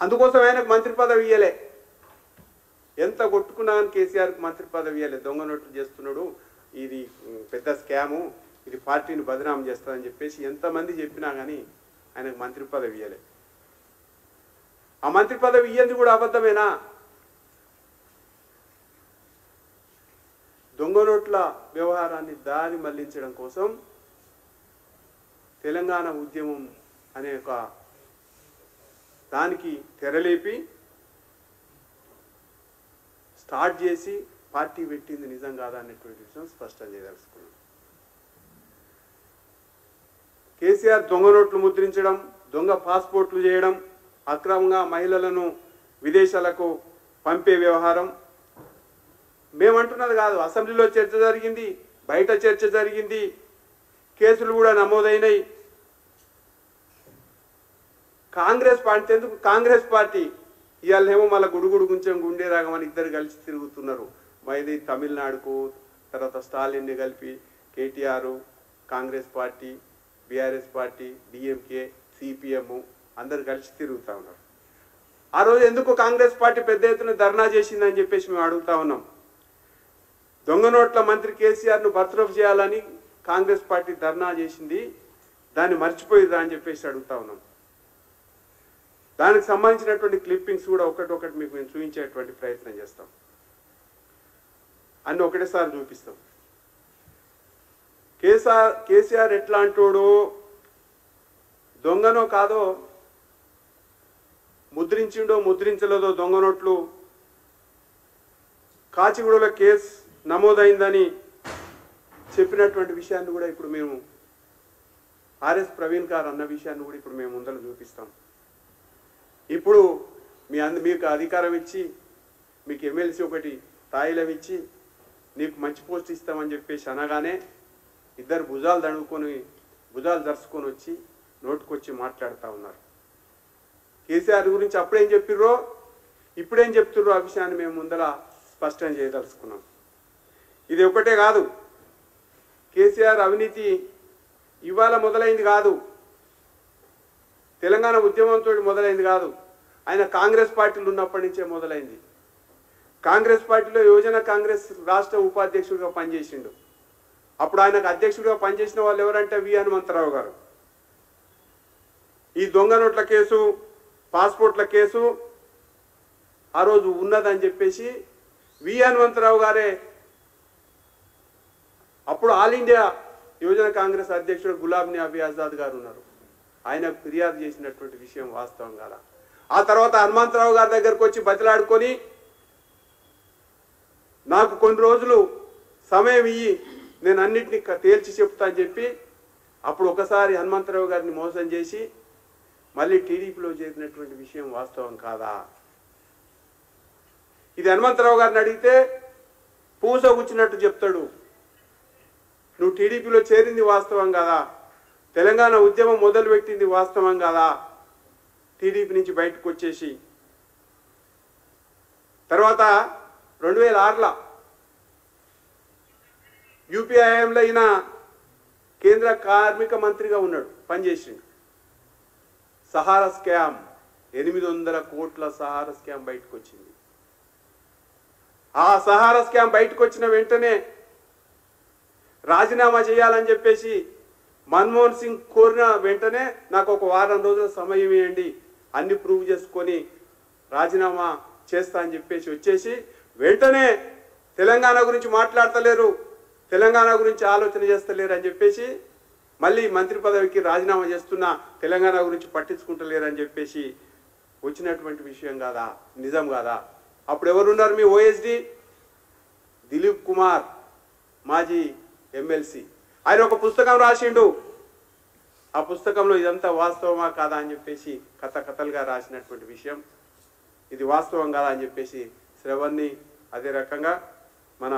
అందుకోసం ఆయనకు మంత్రి పదవి ఇయ్యలే. ఎంత కొట్టుకున్నా కేసీఆర్కి మంత్రి పదవి ఇయ్యలే. దొంగ నోట్లు చేస్తున్నాడు, ఇది పెద్ద స్కాము, ఇది పార్టీని బదనాం చేస్తుందని చెప్పేసి ఎంతమంది చెప్పినా కానీ ఆయనకు మంత్రి పదవి ఇయ్యలే. ఆ మంత్రి పదవి ఇయ్యంది కూడా అబద్ధమేనా? దొంగ నోట్ల వ్యవహారాన్ని దారి మళ్లించడం కోసం తెలంగాణ ఉద్యమం అనే ఒక దానికి తెరలేపి స్టార్ట్ చేసి పార్టీ పెట్టింది నిజం కాదా అనేటువంటి విషయం స్పష్టం చేయదలుచుకున్నాం. కేసీఆర్ దొంగ నోట్లు ముద్రించడం, దొంగ పాస్పోర్ట్లు చేయడం, అక్రమంగా మహిళలను విదేశాలకు పంపే వ్యవహారం మేమంటున్నది కాదు. అసెంబ్లీలో చర్చ జరిగింది, బయట చర్చ జరిగింది, కేసులు కూడా నమోదైనాయి. కాంగ్రెస్ పార్టీ ఎందుకు? కాంగ్రెస్ పార్టీ ఇవాళేమో మళ్ళీ గుడుగుడు కొంచెం గుండె రాగమని ఇద్దరు కలిసి తిరుగుతున్నారు. ఇది తమిళనాడుకు, తర్వాత స్టాలిన్ని కలిపి KTR, Congress party, BRS party, DMK, CPM అందరు కలిసి తిరుగుతూ ఉన్నారు. ఆ రోజు ఎందుకు కాంగ్రెస్ పార్టీ పెద్ద ఎత్తున ధర్నా చేసిందని చెప్పేసి మేము అడుగుతా ఉన్నాం. దొంగ నోట్ల మంత్రి కేసీఆర్ను బర్తరఫ్ చేయాలని కాంగ్రెస్ పార్టీ ధర్నా చేసింది, దాన్ని మర్చిపోయిరా అని చెప్పేసి అడుగుతా ఉన్నాం. దానికి సంబంధించినటువంటి క్లిప్పింగ్స్ కూడా ఒకటి మీకు మేము చూపించేటువంటి ప్రయత్నం చేస్తాం. అన్ని ఒకటేసారి చూపిస్తాం. కేసీఆర్ ఎట్లా అంటాడో, దొంగనో కాదో, ముద్రించిండో ముద్రించలేదో దొంగ నోట్లు, కాచిగూడలో కేసు నమోదైందని చెప్పినటువంటి విషయాన్ని కూడా ఇప్పుడు మేము ఆర్ఎస్ ప్రవీణ్ గారు అన్న విషయాన్ని కూడా ఇప్పుడు మేము ముందర చూపిస్తాం. ఇప్పుడు మీకు అధికారం ఇచ్చి, మీకు ఎమ్మెల్సీ ఒకటి తాయిలం ఇచ్చి, నీకు మంచి పోస్ట్ ఇస్తామని చెప్పేసి అనగానే ఇద్దరు భుజాలు దరుచుకొని వచ్చి నోటుకొచ్చి మాట్లాడుతూ ఉన్నారు. కేసీఆర్ గురించి అప్పుడేం చెప్పిర్రో ఇప్పుడేం చెప్తుర్రో ఆ విషయాన్ని మేము ముందర స్పష్టం చేయదలుచుకున్నాం. ఇది ఒకటే కాదు, కేసీఆర్ అవినీతి ఇవాళ మొదలైంది కాదు, తెలంగాణ ఉద్యమంతో మొదలైంది కాదు, ఆయన కాంగ్రెస్ పార్టీలు ఉన్నప్పటి నుంచే మొదలైంది. కాంగ్రెస్ పార్టీలో యువజన కాంగ్రెస్ రాష్ట్ర ఉపాధ్యక్షుడిగా పనిచేసిండు. అప్పుడు ఆయనకు అధ్యక్షుడిగా పనిచేసిన వాళ్ళు ఎవరంటే వి హనుమంతరావు గారు. ఈ దొంగ నోట్ల కేసు, పాస్పోర్ట్ల కేసు ఆ రోజు ఉన్నదని చెప్పేసి వి హనుమంతరావు గారే, అప్పుడు ఆల్ ఇండియా యువజన కాంగ్రెస్ అధ్యక్షుడు గులాబ్ నబీ ఆజాద్ గారు ఉన్నారు, ఆయన ఫిర్యాదు చేసినటువంటి విషయం వాస్తవం కాదా? ఆ తర్వాత హనుమంతరావు గారి దగ్గరకు వచ్చి బతిలాడుకొని నాకు కొన్ని రోజులు సమయం ఇయ్యి, నేను అన్నింటినీ తేల్చి చెప్తా అని చెప్పి అప్పుడు ఒకసారి హనుమంతరావు గారిని మోసం చేసి మళ్ళీ టీడీపీలో చేరినటువంటి విషయం వాస్తవం కాదా? ఇది హనుమంతరావు గారిని అడిగితే పూసగుచ్చినట్టు చెప్తాడు. నువ్వు టీడీపీలో చేరింది వాస్తవం కాదా? తెలంగాణ ఉద్యమం మొదలుపెట్టింది వాస్తవం కాదా? టీడీపీ నుంచి బయటకు వచ్చేసి తర్వాత 2006లో యూపీఐఎంలో ఈయన కేంద్ర కార్మిక మంత్రిగా ఉన్నాడు, పనిచేసిండు. సహారా స్కామ్, 800 కోట్ల సహారా స్కామ్ బయటకు వచ్చింది. ఆ సహారా స్కామ్ బయటకు వచ్చిన వెంటనే రాజీనామా చేయాలని చెప్పేసి మన్మోహన్ సింగ్ కోరిన వెంటనే నాకు ఒక వారం రోజుల సమయం ఇవ్వండి, అన్ని ప్రూవ్ చేసుకొని రాజీనామా చేస్తా అని చెప్పేసి వచ్చేసి వెంటనే తెలంగాణ గురించి మాట్లాడతలేరు, తెలంగాణ గురించి ఆలోచన చేస్తలేరు అని చెప్పేసి మళ్ళీ మంత్రి పదవికి రాజీనామా చేస్తున్నా, తెలంగాణ గురించి పట్టించుకుంటలేరు అని చెప్పేసి వచ్చినటువంటి విషయం కాదా? నిజం కాదా? అప్పుడు ఎవరున్నారు? మీ ఓఎస్డి దిలీప్ కుమార్, మాజీ ఎమ్మెల్సీ. ఆయన ఒక పుస్తకం రాసిండు. ఆ పుస్తకంలో ఇదంతా వాస్తవమా కాదా అని చెప్పేసి కథలుగా రాసినటువంటి విషయం. ఇది వాస్తవం కాదా అని చెప్పేసి శ్రవణ్ని, అదే రకంగా మన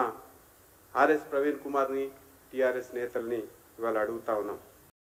ఆర్ఎస్ ప్రవీణ్ కుమార్ని, టీఆర్ఎస్ నేతల్ని ఇవాళ అడుగుతా ఉన్నాం.